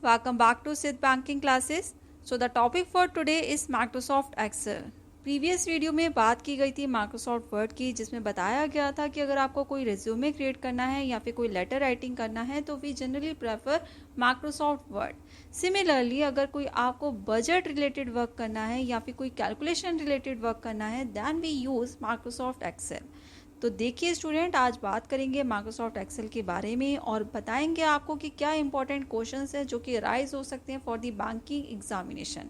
welcome back to Sid Banking classes. So the topic for today is Microsoft Excel. Previous video में बात की गई थी Microsoft word की, जिसमें बताया गया था कि अगर आपको कोई रिज्यूमे क्रिएट करना है या फिर कोई लेटर राइटिंग करना है तो we generally prefer Microsoft Word. Similarly अगर कोई आपको बजट रिलेटेड वर्क करना है या फिर कोई कैलकुलेशन रिलेटेड वर्क करना है then we use Microsoft Excel. तो देखिए स्टूडेंट, आज बात करेंगे माइक्रोसॉफ्ट एक्सेल के बारे में और बताएंगे आपको कि क्या इंपॉर्टेंट क्वेश्चंस हैं जो कि राइज हो सकते हैं फॉर द बैंकिंग एग्जामिनेशन.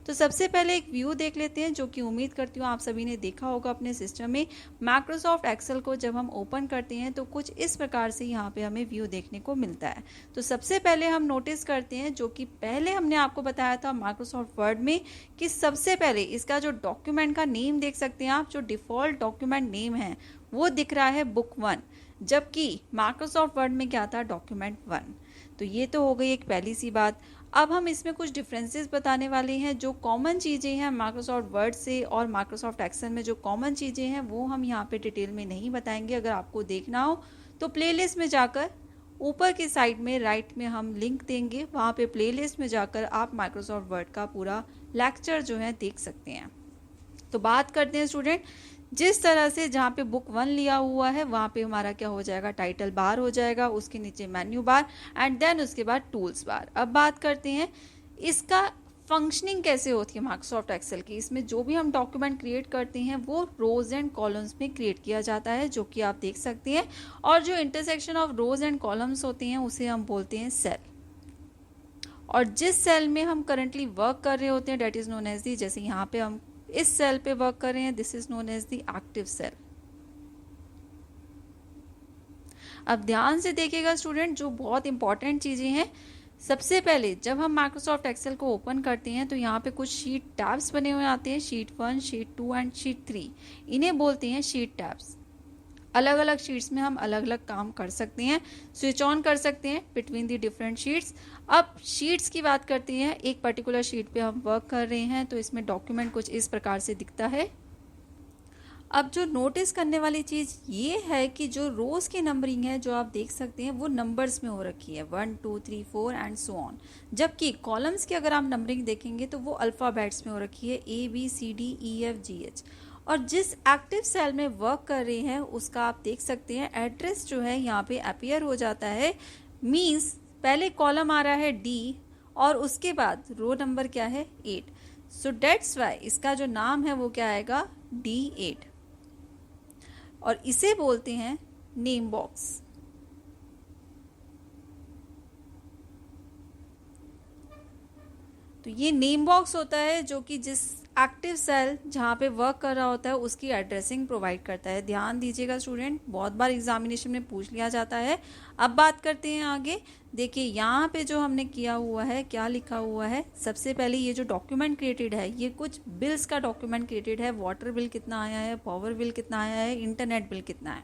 तो सबसे पहले एक व्यू देख लेते हैं जो कि उम्मीद करती हूँ आप सभी ने देखा होगा अपने सिस्टम में. माइक्रोसॉफ्ट एक्सेल को जब हम ओपन करते हैं तो कुछ इस प्रकार से यहाँ पे हमें व्यू देखने को मिलता है. तो सबसे पहले हम नोटिस करते हैं, जो कि पहले हमने आपको बताया था माइक्रोसॉफ्ट वर्ड में, कि सबसे पहले इसका जो डॉक्यूमेंट का नेम देख सकते हैं आप, जो डिफॉल्ट डॉक्यूमेंट नेम है वो दिख रहा है बुक 1, जबकि माइक्रोसॉफ्ट वर्ड में क्या था, डॉक्यूमेंट 1. तो ये तो हो गई एक पहली सी बात. अब हम इसमें कुछ डिफरेंसेस बताने वाले हैं. जो कॉमन चीज़ें हैं माइक्रोसॉफ्ट वर्ड से और माइक्रोसॉफ्ट एक्सेल में, जो कॉमन चीज़ें हैं वो हम यहाँ पे डिटेल में नहीं बताएंगे. अगर आपको देखना हो तो प्लेलिस्ट में जाकर ऊपर की साइड में राइट में हम लिंक देंगे, वहाँ पे प्लेलिस्ट में जाकर आप माइक्रोसॉफ्ट वर्ड का पूरा लेक्चर जो है देख सकते हैं. तो बात करते हैं स्टूडेंट, जिस तरह से जहाँ पे बुक 1 लिया हुआ है वहाँ पे हमारा क्या हो जाएगा, टाइटल बार हो जाएगा, उसके नीचे मेन्यू बार एंड देन उसके बाद टूल्स बार. अब बात करते हैं इसका फंक्शनिंग कैसे होती है माइक्रोसॉफ्ट एक्सेल की. इसमें जो भी हम डॉक्यूमेंट क्रिएट करते हैं वो रोज एंड कॉलम्स में क्रिएट किया जाता है, जो कि आप देख सकते हैं. और जो intersection of rose and columns होते हैं उसे हम बोलते हैं सेल. और जिस सेल में हम करंटली वर्क कर रहे होते हैं that is known as the, जैसे यहाँ पे हम इस सेल पे वर्क कर रहे हैं, this is known as the active cell. अब ध्यान से देखिएगा स्टूडेंट, जो बहुत इंपॉर्टेंट चीजें हैं. सबसे पहले जब हम माइक्रोसॉफ्ट एक्सेल को ओपन करते हैं तो यहाँ पे कुछ शीट टैब्स बने हुए आते हैं, शीट 1, शीट 2 एंड शीट 3. इन्हें बोलते हैं शीट टैब्स. अलग अलग शीट्स में हम अलग अलग काम कर सकते हैं, स्विच ऑन कर सकते हैं बिटवीन दी डिफरेंट शीट्स. अब शीट्स की बात करते हैं. एक पर्टिकुलर शीट पे हम वर्क कर रहे हैं तो इसमें डॉक्यूमेंट कुछ इस प्रकार से दिखता है. अब जो नोटिस करने वाली चीज़ ये है कि जो रोज की नंबरिंग है जो आप देख सकते हैं वो नंबर्स में हो रखी है, 1 2 3 4 एंड सो ऑन. जबकि कॉलम्स की अगर आप नंबरिंग देखेंगे तो वो अल्फ़ाबेट्स में हो रखी है, ABCDEFGH. और जिस एक्टिव सेल में वर्क कर रहे हैं उसका आप देख सकते हैं एड्रेस जो है यहाँ पे अपीयर हो जाता है. मींस पहले कॉलम आ रहा है D और उसके बाद रो नंबर क्या है, 8. सो डेट्स वाई इसका जो नाम है वो क्या आएगा, D8. और इसे बोलते हैं नेम बॉक्स. तो ये नेम बॉक्स होता है जो कि जिस एक्टिव सेल जहाँ पे वर्क कर रहा होता है उसकी एड्रेसिंग प्रोवाइड करता है. ध्यान दीजिएगा स्टूडेंट, बहुत बार एग्जामिनेशन में पूछ लिया जाता है. अब बात करते हैं आगे. देखिए यहाँ पे जो हमने किया हुआ है, क्या लिखा हुआ है. सबसे पहले ये जो डॉक्यूमेंट क्रिएटेड है ये कुछ बिल्स का डॉक्यूमेंट क्रिएटेड है. वाटर बिल कितना आया है, पावर बिल कितना आया है, इंटरनेट बिल कितना है.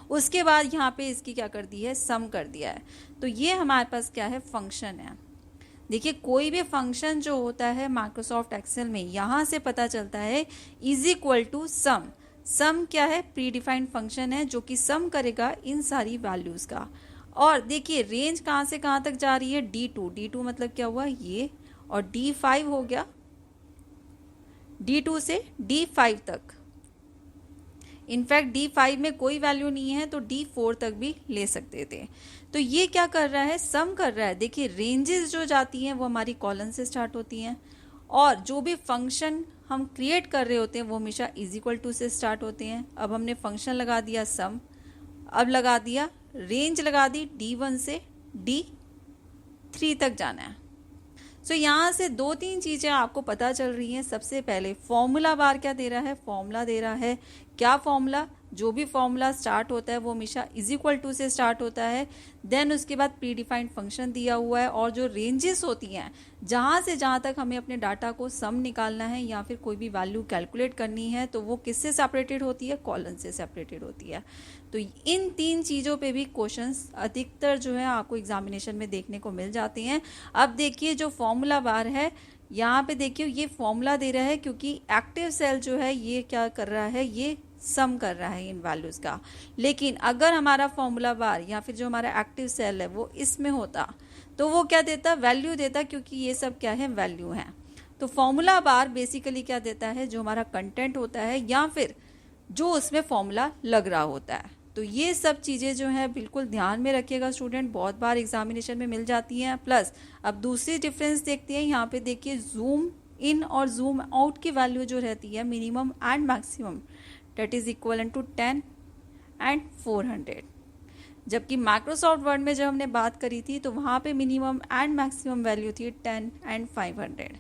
उसके बाद यहाँ पे इसकी क्या कर दी है, सम कर दिया है. तो ये हमारे पास क्या है, फंक्शन है. देखिए कोई भी फंक्शन जो होता है माइक्रोसॉफ्ट एक्सेल में यहाँ से पता चलता है इज इक्वल टू सम. सम क्या है, प्री डिफाइंड फंक्शन है जो कि सम करेगा इन सारी वैल्यूज का. और देखिए रेंज कहाँ से कहाँ तक जा रही है, D2. D2 मतलब क्या हुआ ये, और D5 हो गया, D2 से D5 तक. इनफैक्ट D5 में कोई वैल्यू नहीं है तो D4 तक भी ले सकते थे. तो ये क्या कर रहा है, सम कर रहा है. देखिए रेंजेस जो जाती हैं वो हमारी कॉलम से स्टार्ट होती हैं, और जो भी फंक्शन हम क्रिएट कर रहे होते हैं वो हमेशा इज इक्वल टू से स्टार्ट होते हैं. अब हमने फंक्शन लगा दिया सम, अब लगा दिया रेंज, लगा दी D1 से D3 तक जाना है. सो यहाँ से 2-3 चीज़ें आपको पता चल रही हैं. सबसे पहले फॉर्मूला बार क्या दे रहा है, फॉर्मूला दे रहा है. क्या फॉर्मूला, जो भी फॉर्मूला स्टार्ट होता है वो हमेशा इज इक्वल टू से स्टार्ट होता है. देन उसके बाद प्री डिफाइंड फंक्शन दिया हुआ है, और जो रेंजेस होती हैं जहाँ से जहाँ तक हमें अपने डाटा को सम निकालना है या फिर कोई भी वैल्यू कैलकुलेट करनी है तो वो किससे सेपरेटेड होती है, कॉलम से सेपरेटेड होती है. तो इन 3 चीज़ों पे भी क्वेश्चंस अधिकतर जो है आपको एग्जामिनेशन में देखने को मिल जाते हैं. अब देखिए जो फॉर्मूला बार है यहाँ पे देखिए ये फॉर्मूला दे रहा है क्योंकि एक्टिव सेल जो है ये क्या कर रहा है, ये सम कर रहा है इन वैल्यूज का. लेकिन अगर हमारा फॉर्मूला बार या फिर जो हमारा एक्टिव सेल है वो इसमें होता तो वो क्या देता, वैल्यू देता, क्योंकि ये सब क्या है, वैल्यू है। तो फॉर्मूला बार बेसिकली क्या देता है, जो हमारा कंटेंट होता है या फिर जो उसमें फॉर्मूला लग रहा होता है। तो ये सब चीज़ें जो है बिल्कुल ध्यान में रखिएगा स्टूडेंट, बहुत बार एग्जामिनेशन में मिल जाती हैं। प्लस अब दूसरी डिफरेंस देखते हैं, यहाँ पे देखिए जूम इन और जूम आउट की वैल्यू जो रहती है minimum and maximum, that is equal to 10 and 400। जबकि माइक्रोसॉफ्ट वर्ड में जब हमने बात करी थी तो वहाँ पे मिनिमम एंड मैक्सिमम वैल्यू थी 10 एंड 500।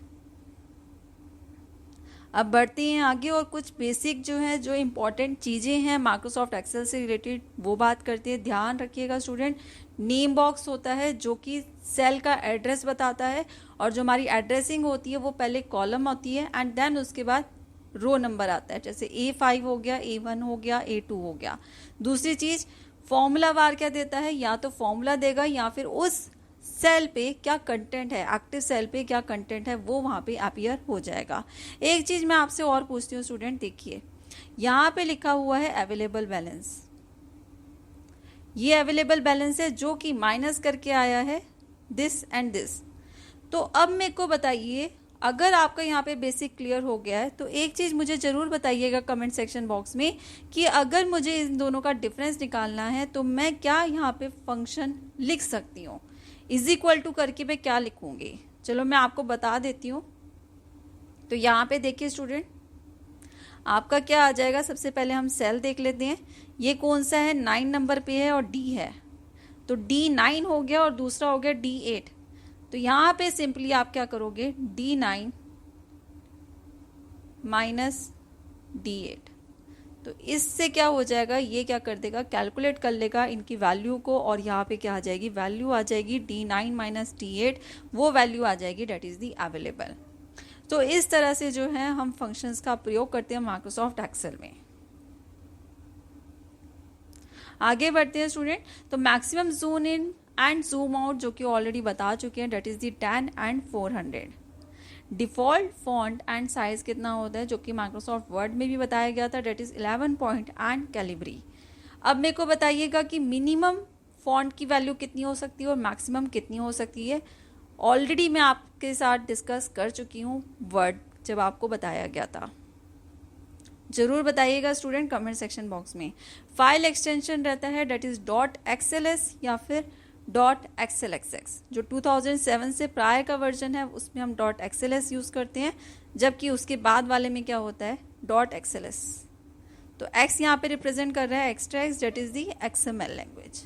अब बढ़ते हैं आगे और कुछ बेसिक जो है, जो इम्पोर्टेंट चीज़ें हैं माइक्रोसॉफ्ट एक्सेल से रिलेटेड वो बात करते हैं। ध्यान रखिएगा स्टूडेंट, नेम बॉक्स होता है जो कि सेल का एड्रेस बताता है, और जो हमारी एड्रेसिंग होती है वो पहले कॉलम होती है एंड देन उसके बाद रो नंबर आता है, जैसे A5 हो गया, A1 हो गया, A2 हो गया। दूसरी चीज़, फॉर्मूला बार क्या देता है, या तो फॉर्मूला देगा या फिर उस सेल पे क्या कंटेंट है, एक्टिव सेल पे क्या कंटेंट है वो वहाँ पे अपीयर हो जाएगा। एक चीज़ मैं आपसे और पूछती हूँ स्टूडेंट, देखिए यहाँ पे लिखा हुआ है अवेलेबल बैलेंस, ये अवेलेबल बैलेंस है जो कि माइनस करके आया है दिस एंड दिस। तो अब मेरे को बताइए, अगर आपका यहाँ पे बेसिक क्लियर हो गया है तो एक चीज़ मुझे ज़रूर बताइएगा कमेंट सेक्शन बॉक्स में कि अगर मुझे इन दोनों का डिफरेंस निकालना है तो मैं क्या यहाँ पे फंक्शन लिख सकती हूँ, इज इक्वल टू करके मैं क्या लिखूंगी। चलो मैं आपको बता देती हूँ। तो यहाँ पे देखिए स्टूडेंट, आपका क्या आ जाएगा, सबसे पहले हम सेल देख लेते हैं, ये कौन सा है, 9 नंबर पे है और D है, तो D9 हो गया और दूसरा हो गया D8। तो यहाँ पे सिंपली आप क्या करोगे, D9 माइनस D8, तो इससे क्या हो जाएगा, ये क्या कर देगा, कैलकुलेट कर लेगा इनकी वैल्यू को, और यहाँ पे क्या आ जाएगी, वैल्यू आ जाएगी D9 माइनस D8, वो वैल्यू आ जाएगी डेट इज दी अवेलेबल। तो इस तरह से जो है हम फंक्शंस का प्रयोग करते हैं माइक्रोसॉफ्ट एक्सेल में। आगे बढ़ते हैं स्टूडेंट, तो maximum zoom in and zoom out जो कि ऑलरेडी बता चुके हैं, that is the 10 and 400। Default font and size कितना होता है, जो कि माइक्रोसॉफ्ट वर्ड में भी बताया गया था, that is 11 point and Calibri. अब मेरे को बताइएगा कि मिनिमम फॉन्ट की वैल्यू कितनी हो सकती है और मैक्सिमम कितनी हो सकती है। ऑलरेडी मैं आपके साथ डिस्कस कर चुकी हूँ वर्ड जब आपको बताया गया था, जरूर बताइएगा स्टूडेंट कमेंट सेक्शन बॉक्स में। फाइल एक्सटेंशन रहता है डेट इज .xls या फिर .xlxx, जो 2007 से प्रायर का वर्जन है उसमें हम .xls यूज़ करते हैं, जबकि उसके बाद वाले में क्या होता है .xls। तो x यहाँ पे रिप्रेजेंट कर रहा है extra X, that is the XML language,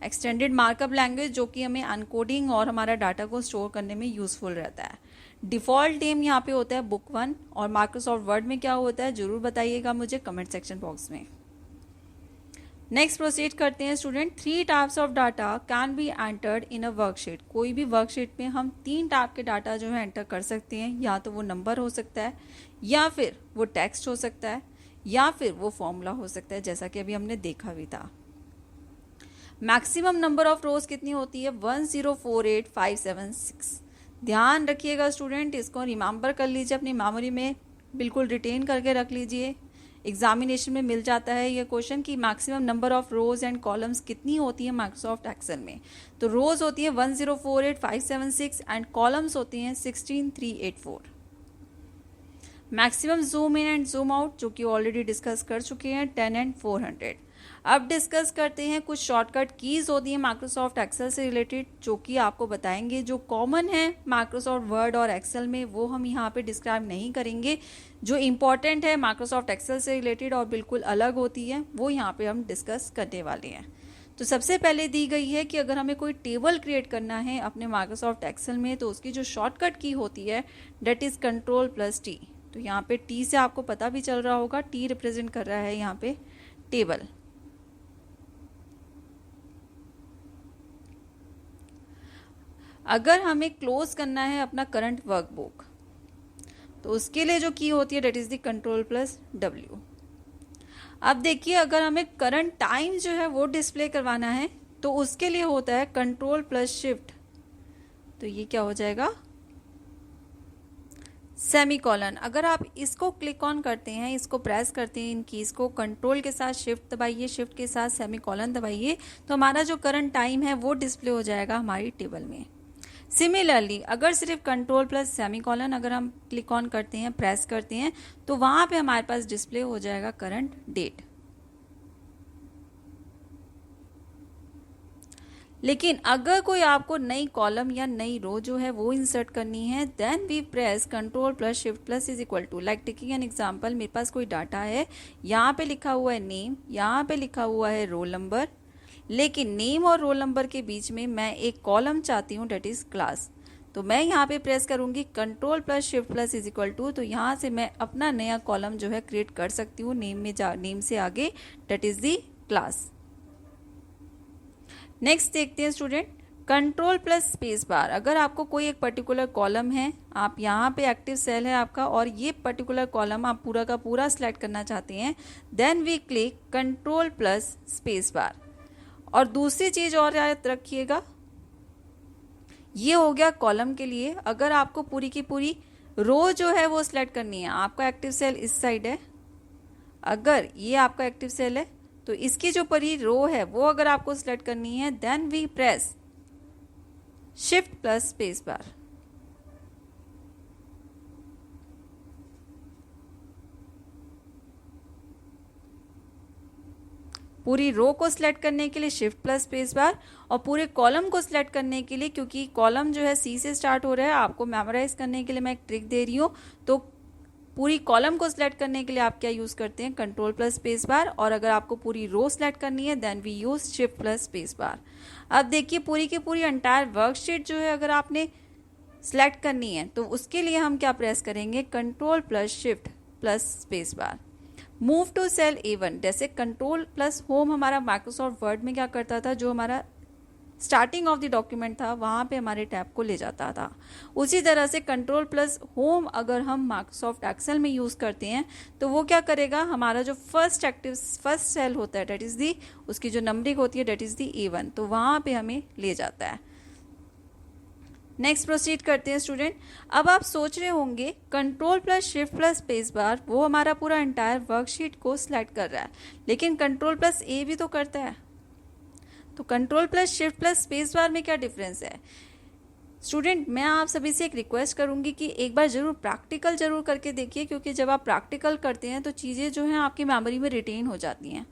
extended markup language, जो कि हमें अनकोडिंग और हमारा डाटा को स्टोर करने में यूजफुल रहता है। डिफॉल्ट नेम यहाँ पे होता है बुक 1, और माइक्रोसॉफ्ट वर्ड में क्या होता है जरूर बताइएगा मुझे कमेंट सेक्शन बॉक्स में। नेक्स्ट प्रोसीड करते हैं student, 3 types of data can be entered in a worksheet. कोई भी वर्कशीट में हम 3 टाइप के डाटा जो है एंटर कर सकते हैं, या तो वो नंबर हो सकता है, या फिर वो टेक्स्ट हो सकता है, या फिर वो फॉर्मूला हो सकता है, जैसा कि अभी हमने देखा भी था। मैक्सिमम नंबर ऑफ रोज कितनी होती है, 1048576। ध्यान रखिएगा स्टूडेंट, इसको रिमेंबर कर लीजिए, अपनी मेमोरी में बिल्कुल रिटेन करके रख लीजिए। एग्जामिनेशन में मिल जाता है ये क्वेश्चन कि maximum number of rose and columns कितनी होती है माइक्रोसॉफ्ट एक्सेल में। तो रोज होती है 1048576 एंड कॉलम्स होती हैं 16384। Maximum zoom in and zoom out जो कि ऑलरेडी डिस्कस कर चुके हैं, 10 एंड 400। अब डिस्कस करते हैं कुछ शॉर्टकट कीज होती हैं माइक्रोसॉफ्ट एक्सेल से रिलेटेड, जो कि आपको बताएंगे, जो कॉमन है माइक्रोसॉफ्ट वर्ड और एक्सेल में वो हम यहाँ पे डिस्क्राइब नहीं करेंगे। जो इम्पॉर्टेंट है माइक्रोसॉफ्ट एक्सेल से रिलेटेड और बिल्कुल अलग होती है वो यहाँ पे हम डिस्कस करने वाले हैं। तो सबसे पहले दी गई है कि अगर हमें कोई टेबल क्रिएट करना है अपने माइक्रोसॉफ्ट एक्सेल में तो उसकी जो शॉर्टकट की होती है डेट इज Ctrl+T। तो यहाँ पे T से आपको पता भी चल रहा होगा, T रिप्रेजेंट कर रहा है यहाँ पे टेबल। अगर हमें क्लोज करना है अपना करंट वर्कबुक तो उसके लिए जो की होती है डेट इज द Ctrl+W। अब देखिए, अगर हमें करंट टाइम जो है वो डिस्प्ले करवाना है तो उसके लिए होता है Ctrl+Shift। तो ये क्या हो जाएगा, सेमीकोलन। अगर आप इसको क्लिक ऑन करते हैं, इसको प्रेस करते हैं, इन कीज को कंट्रोल के साथ शिफ्ट दबाइए, शिफ्ट के साथ सेमीकोलन दबाइए, तो हमारा जो करंट टाइम है वो डिस्प्ले हो जाएगा हमारी टेबल में। सिमिलरली अगर सिर्फ कंट्रोल प्लस सेमीकोलन अगर हम क्लिक ऑन करते हैं, प्रेस करते हैं, तो वहां पे हमारे पास डिस्प्ले हो जाएगा करंट डेट। लेकिन अगर कोई आपको नई कॉलम या नई रो जो है वो इंसर्ट करनी है, then we press control plus shift plus is equal to, like taking an example, मेरे पास कोई डाटा है, यहाँ पे लिखा हुआ है नेम, यहाँ पे लिखा हुआ है रोल नंबर, लेकिन नेम और रोल नंबर के बीच में मैं एक कॉलम चाहती हूँ, डेट इज क्लास। तो मैं यहाँ पे प्रेस करूंगी control plus shift plus is equal to, तो यहाँ से मैं अपना नया कॉलम जो है क्रिएट कर सकती हूँ नेम में, नेम से आगे that is the class. Next देखते हैं student, control plus space bar. अगर आपको कोई एक पर्टिकुलर कॉलम है, आप यहाँ पे एक्टिव सेल है आपका, और ये पर्टिकुलर कॉलम आप पूरा का पूरा सिलेक्ट करना चाहते हैं, then we click control plus space bar. और दूसरी चीज और याद रखिएगा, ये हो गया कॉलम के लिए। अगर आपको पूरी की पूरी रो जो है वो सिलेक्ट करनी है, आपका एक्टिव सेल इस साइड है, अगर ये आपका एक्टिव सेल है तो इसकी जो पूरी रो है वो अगर आपको सिलेक्ट करनी है, then we press shift plus space bar. पूरी रो को सिलेक्ट करने के लिए शिफ्ट प्लस स्पेस बार, और पूरे कॉलम को सिलेक्ट करने के लिए, क्योंकि कॉलम जो है सी से स्टार्ट हो रहा है, आपको मेमोराइज करने के लिए मैं एक ट्रिक दे रही हूँ, तो पूरी कॉलम को सिलेक्ट करने के लिए आप क्या यूज करते हैं, कंट्रोल प्लस स्पेस बार, और अगर आपको पूरी रो सिलेक्ट करनी है then we use shift plus space bar. अब देखिए पूरी की पूरी एंटायर वर्कशीट जो है अगर आपने सिलेक्ट करनी है तो उसके लिए हम क्या प्रेस करेंगे, control plus shift plus space bar. Move to cell A1, जैसे कंट्रोल प्लस होम हमारा माइक्रोसॉफ्ट वर्ड में क्या करता था, जो हमारा स्टार्टिंग ऑफ द डॉक्यूमेंट था वहां पे हमारे टैब को ले जाता था, उसी तरह से कंट्रोल प्लस होम अगर हम माइक्रोसॉफ्ट एक्सेल में यूज करते हैं तो वो क्या करेगा, हमारा जो फर्स्ट सेल होता है डेट इज दी, उसकी जो नंबरिंग होती है डेट इज दी A1, तो वहां पे हमें ले जाता है। नेक्स्ट प्रोसीड करते हैं स्टूडेंट। अब आप सोच रहे होंगे control plus shift plus space बार वो हमारा पूरा एंटायर वर्कशीट को सिलेक्ट कर रहा है, लेकिन कंट्रोल प्लस ए भी तो करता है, तो control plus shift plus space बार में क्या डिफरेंस है। स्टूडेंट मैं आप सभी से एक रिक्वेस्ट करूंगी कि एक बार जरूर प्रैक्टिकल जरूर करके देखिए, क्योंकि जब आप प्रैक्टिकल करते हैं तो चीज़ें जो हैं आपकी मेमोरी में रिटेन हो जाती हैं।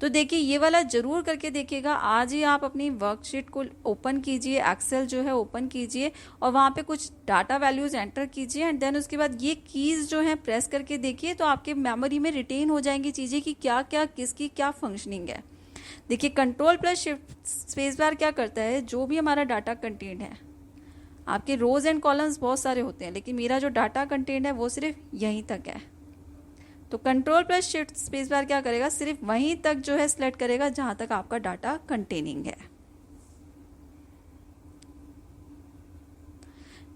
तो देखिए ये वाला जरूर करके देखिएगा। आज ही आप अपनी वर्कशीट को ओपन कीजिए, एक्सेल जो है ओपन कीजिए और वहाँ पे कुछ डाटा वैल्यूज एंटर कीजिए, एंड देन उसके बाद ये कीज जो है प्रेस करके देखिए, तो आपके मेमोरी में रिटेन हो जाएंगी चीज़ें कि क्या क्या किसकी क्या फंक्शनिंग है। देखिए control plus shift space bar क्या करता है, जो भी हमारा डाटा कंटेंट है, आपके रोज एंड कॉलम्स बहुत सारे होते हैं लेकिन मेरा जो डाटा कंटेंट है वो सिर्फ यहीं तक है, तो control plus shift space bar क्या करेगा, सिर्फ वहीं तक जो है सिलेक्ट करेगा जहां तक आपका डाटा कंटेनिंग है।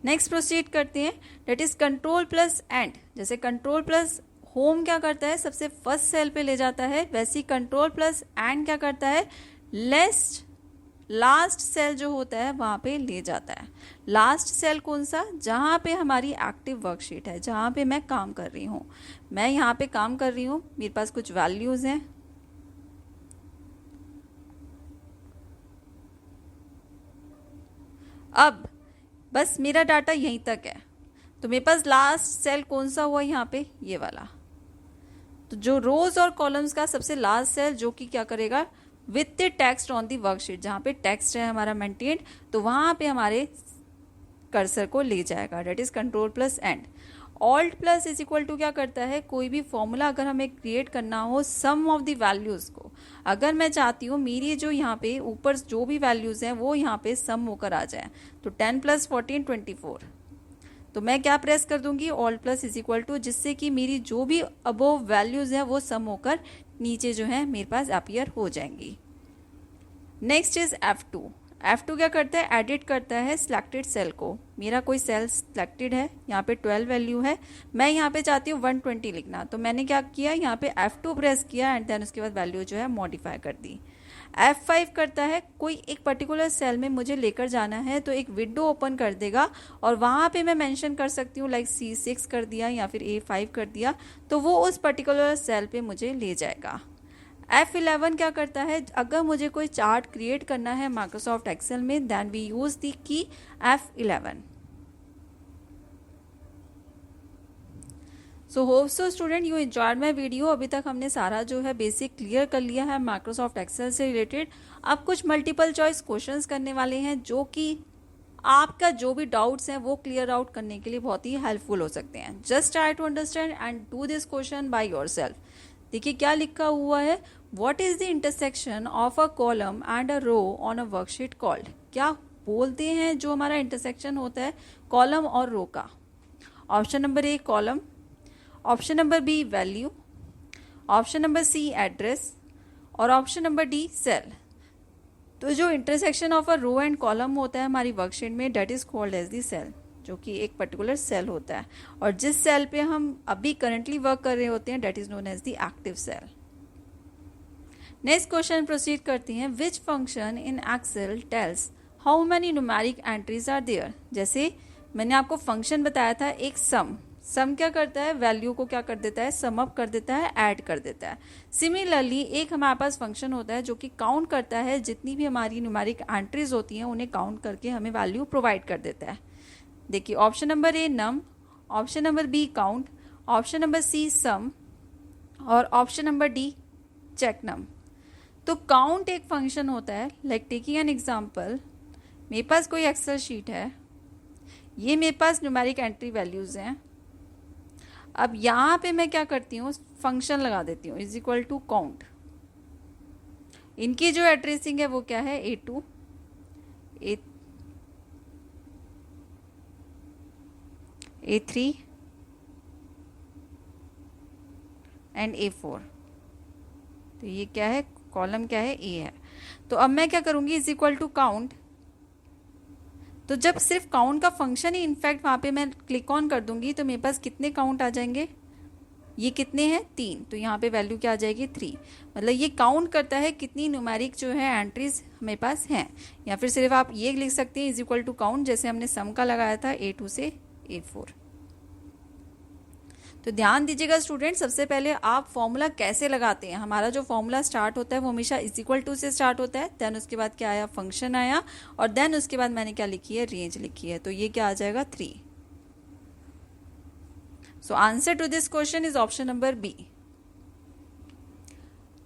नेक्स्ट प्रोसीड करते हैं, that is control plus end. जैसे कंट्रोल प्लस होम क्या करता है, सबसे फर्स्ट सेल पे ले जाता है, वैसे ही कंट्रोल प्लस एंड क्या करता है, लास्ट सेल जो होता है वहां पे ले जाता है। लास्ट सेल कौन सा, जहां पे हमारी एक्टिव वर्कशीट है, जहां पे मैं काम कर रही हूं। मैं यहाँ पे काम कर रही हूं, मेरे पास कुछ वैल्यूज हैं, अब बस मेरा डाटा यहीं तक है, तो मेरे पास लास्ट सेल कौन सा हुआ यहाँ पे, ये वाला। तो जो रोज और कॉलम्स का सबसे लास्ट सेल जो कि क्या करेगा, with the text on the worksheet, जहां पे टेक्स्ट है हमारा मेंटेन्ड, तो वहां पे हमारे कर्सर को ले जाएगा, that is control plus end. Alt plus is equal to क्या करता है, कोई भी फॉर्मूला अगर हमें क्रिएट करना हो सम ऑफ द वैल्यूज को, अगर मैं चाहती हूँ मेरी जो यहाँ पे ऊपर जो भी वैल्यूज हैं वो यहाँ पे सम होकर आ जाए, तो 10 + 14 24, तो मैं क्या प्रेस कर दूंगी, alt plus is equal to, जिससे कि मेरी जो भी अबोव वैल्यूज हैं वो सम होकर नीचे जो है मेरे पास अपीयर हो जाएंगी। Next is F2। F2 क्या करता है, एडिट करता है सिलेक्टेड सेल को। मेरा कोई सेल सिलेक्टेड है, यहाँ पे 12 वैल्यू है, मैं यहाँ पे चाहती हूँ 120 लिखना, तो मैंने क्या किया, यहाँ पे F2 प्रेस किया एंड देन उसके बाद वैल्यू जो है मॉडिफाई कर दी। F5 करता है, कोई एक पर्टिकुलर सेल में मुझे लेकर जाना है तो एक विंडो ओपन कर देगा और वहाँ पे मैं मेंशन कर सकती हूँ लाइक C6 कर दिया या फिर A5 कर दिया, तो वो उस पर्टिकुलर सेल पे मुझे ले जाएगा। F11 क्या करता है, अगर मुझे कोई चार्ट क्रिएट करना है माइक्रोसॉफ्ट एक्सेल में, then we use the key F11। So hope so student you enjoyed my video. अभी तक हमने सारा जो है बेसिक क्लियर कर लिया है माइक्रोसॉफ्ट एक्सेल से रिलेटेड। अब कुछ मल्टीपल चॉइस क्वेश्चंस करने वाले हैं जो कि आपका जो भी डाउट्स हैं वो क्लियर आउट करने के लिए बहुत ही हेल्पफुल हो सकते हैं। Just try to understand and do this question by yourself. देखिए क्या लिखा हुआ है, what is the intersection of a column and a row on a worksheet called. क्या बोलते हैं जो हमारा इंटरसेक्शन होता है कॉलम और रो का। Option number A column, option number B value, option number C address और ऑप्शन नंबर डी सेल। तो जो intersection of a row and column होता है हमारी वर्कशीट में, that is called as the cell, जो कि एक पर्टिकुलर सेल होता है। और जिस सेल पे हम अभी करंटली वर्क कर रहे होते हैं, that is known as the active cell. Next question proceed करती हैं, which function in Excel tells how many numeric entries are there. जैसे मैंने आपको फंक्शन बताया था एक सम क्या करता है, वैल्यू को क्या कर देता है, सम अप कर देता है, ऐड कर देता है। सिमिलरली एक हमारे पास फंक्शन होता है जो कि काउंट करता है, जितनी भी हमारी न्यूमेरिक एंट्रीज होती हैं उन्हें काउंट करके हमें वैल्यू प्रोवाइड कर देता है। देखिए option number A num, option number B count, option number C sum और option number D check num. तो काउंट एक फंक्शन होता है, लाइक टेकिंग एन एग्जाम्पल, मेरे पास कोई एक्सेल शीट है, ये मेरे पास न्यूमेरिक एंट्री वैल्यूज हैं। अब यहाँ पे मैं क्या करती हूँ, फंक्शन लगा देती हूँ इज इक्वल टू काउंट। इनकी जो एड्रेसिंग है वो क्या है, A2, A3 एंड A4। तो ये क्या है, कॉलम क्या है, A है। तो अब मैं क्या करूंगी, इज इक्वल टू काउंट। तो जब सिर्फ काउंट का फंक्शन ही इनफैक्ट वहां पे मैं क्लिक ऑन कर दूंगी तो मेरे पास कितने काउंट आ जाएंगे, ये कितने हैं 3, तो यहाँ पे वैल्यू क्या आ जाएगी 3। मतलब ये काउंट करता है कितनी न्यूमेरिक जो है एंट्रीज मेरे पास हैं। या फिर सिर्फ आप ये लिख सकते हैं इज इक्वल टू काउंट, जैसे हमने सम का लगाया था A2 से A4। तो ध्यान दीजिएगा स्टूडेंट, सबसे पहले आप फॉर्मूला कैसे लगाते हैं। हमारा जो फॉर्मूला स्टार्ट होता है वो हमेशा इज इक्वल टू से स्टार्ट होता है, देन उसके बाद क्या आया, फंक्शन आया, और देन उसके बाद मैंने क्या लिखी है, रेंज लिखी है। तो ये क्या आ जाएगा 3। So answer to this question is option number B.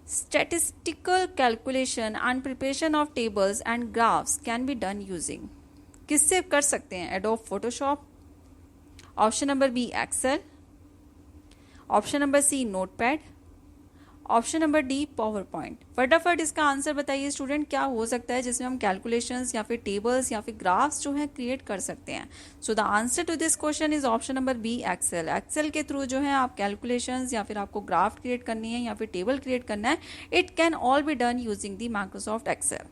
Statistical calculation and preparation of tables and graphs can be done using. किससे कर सकते हैं, Adobe Photoshop, option number B Excel, option number C Notepad, option number D PowerPoint. फटाफट इसका answer बताइए student, क्या हो सकता है जिसमें हम कैलकुलेशंस या फिर टेबल्स या फिर ग्राफ्स जो है क्रिएट कर सकते हैं। So the answer to this question is option number B Excel. Excel के थ्रू जो है आप कैलकुलेशंस या फिर आपको ग्राफ क्रिएट करनी है या फिर टेबल क्रिएट करना है, it can all be done using the Microsoft Excel.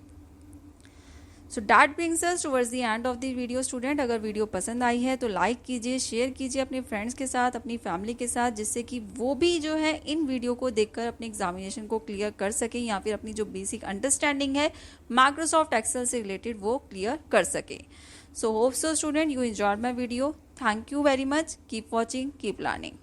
So that brings us towards the end of the video student. अगर वीडियो पसंद आई है तो लाइक कीजिए, शेयर कीजिए अपने फ्रेंड्स के साथ, अपनी फैमिली के साथ, जिससे कि वो भी जो है इन वीडियो को देखकर अपने एग्जामिनेशन को क्लियर कर सकें या फिर अपनी जो बेसिक अंडरस्टैंडिंग है माइक्रोसॉफ्ट एक्सेल से रिलेटेड वो क्लियर कर सके। सो hope so student you enjoyed my video. Thank you very much. Keep watching, keep learning.